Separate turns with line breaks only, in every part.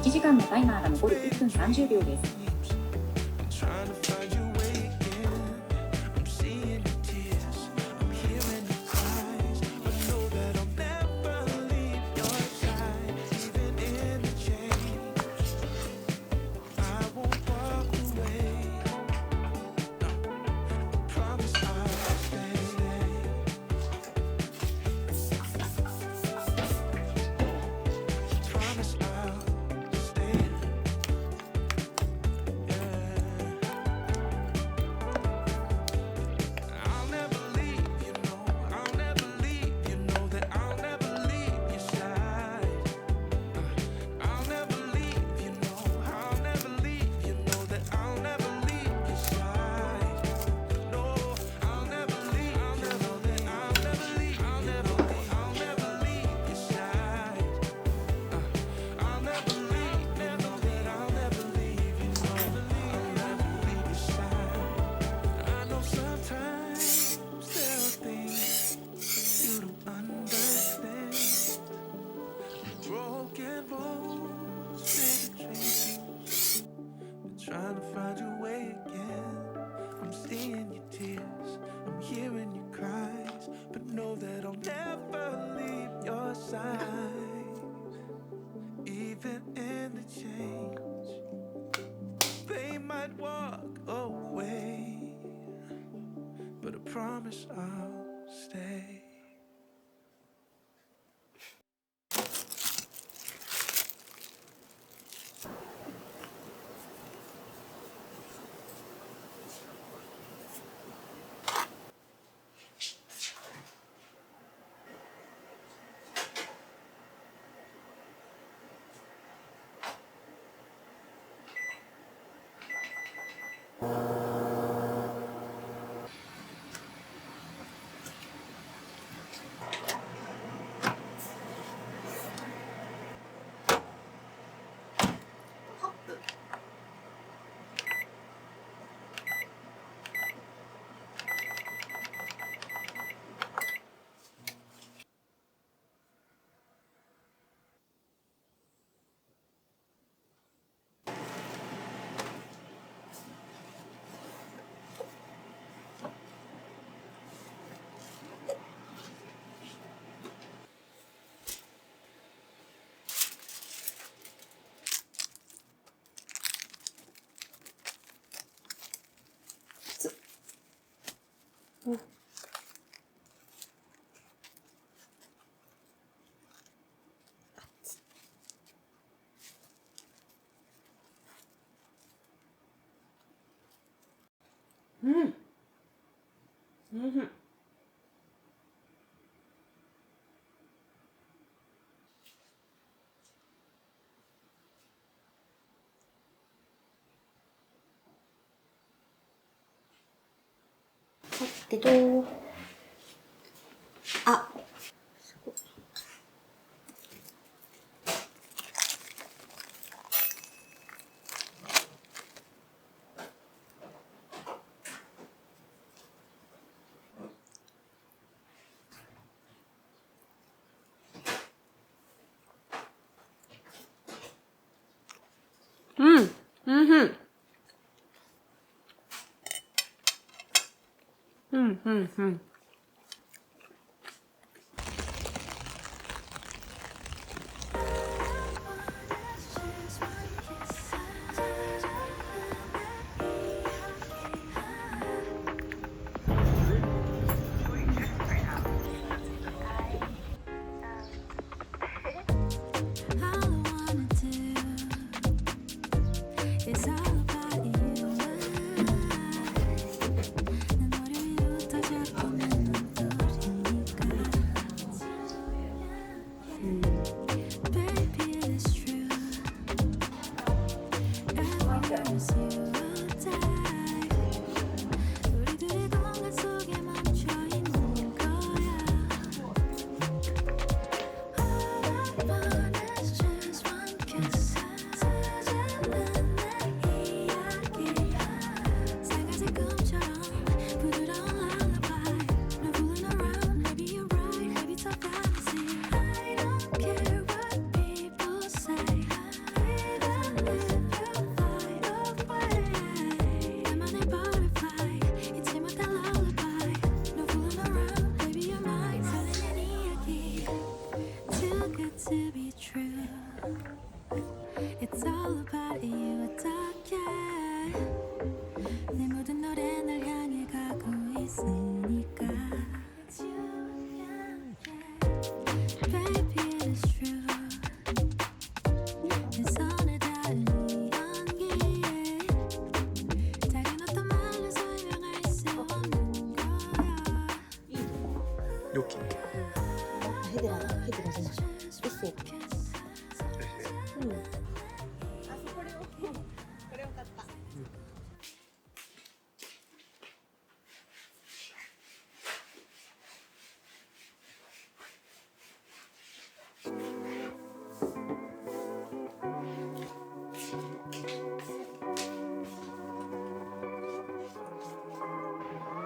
1時間のタイマーが残る1分30秒です。
Trying to find your way again. I'm seeing your tears, I'm hearing your cries, but know that I'll never leave your side. Even in the change, they might walk away, but I promise I'll stay.
Mm-hmm. 도 아 음, 음, 음, 음, 음.
It's all about you. 내 머리 흩어져 보면
良き。
ヘデラじゃないエッセイ。うん。あ、これよかった。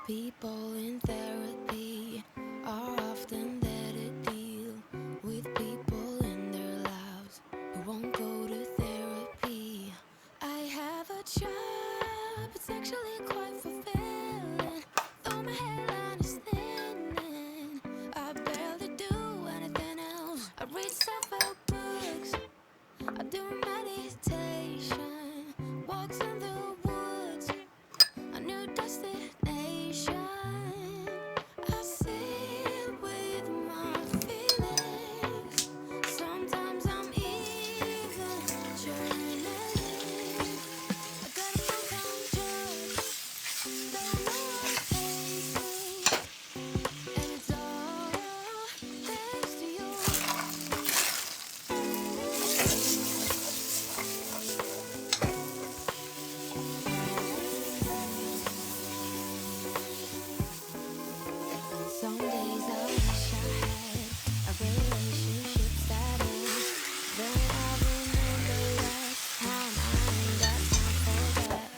People in therapy are often there to deal with people in their lives who won't go to therapy. I have a job, it's actually quite fulfilling. Though my hairline is thinning, I barely do anything else. I read self-help books, I do meditation, walks in the woods, a new destination. I sit with my feelings. Sometimes I'm even journaling. I got a full-time job, don't know what pays me, and it's all thanks to you. Some days I wish I had a relationship status. Then I remember last time I ain't got time for that.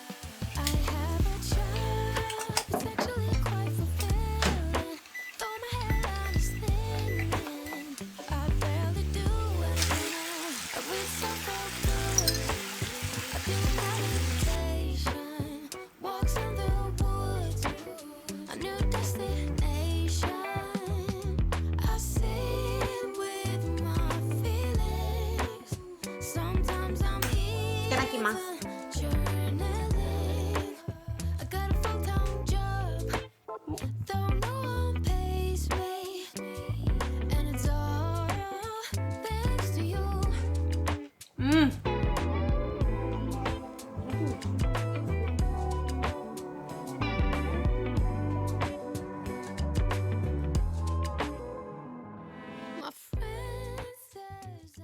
I have a job, it's actually quite fulfilling. Though my hairline is thinning, I barely do anything else. I read self-help books, I do meditation, walks in the woods, a new destination. I sit with my feelings. Sometimes I'm
いただきます。
even journaling. I got a full-time job, though no one pays me, and it's all thanks to you.
うん。
My friend says I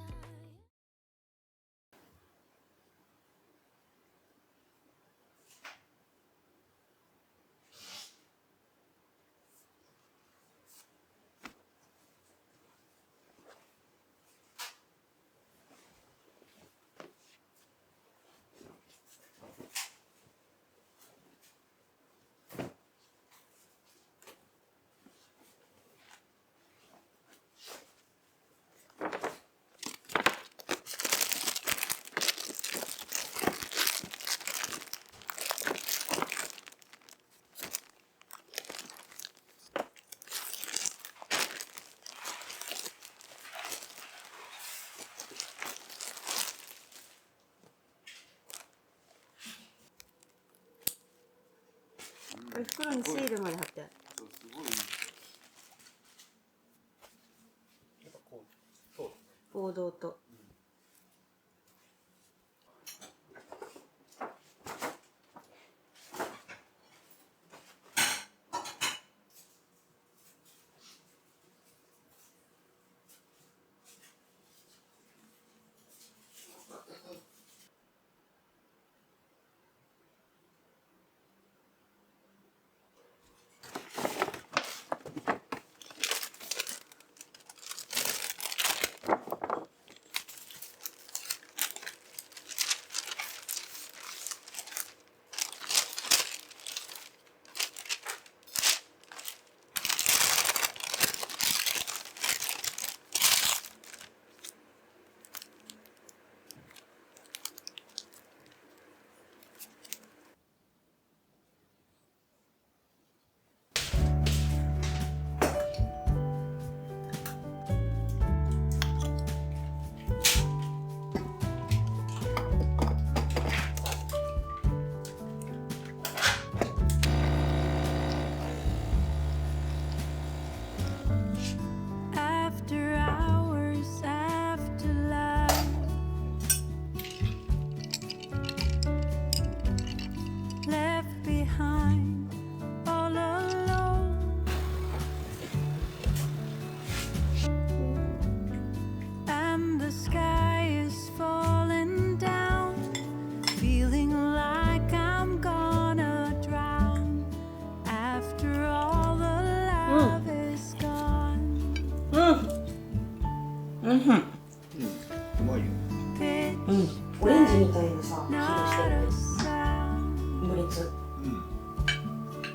これ袋にシールまで貼ってある。
そうすごいいい。やっぱこう、そう。
王道と。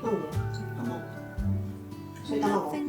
어떤 게?
卵
それ卵
Nothing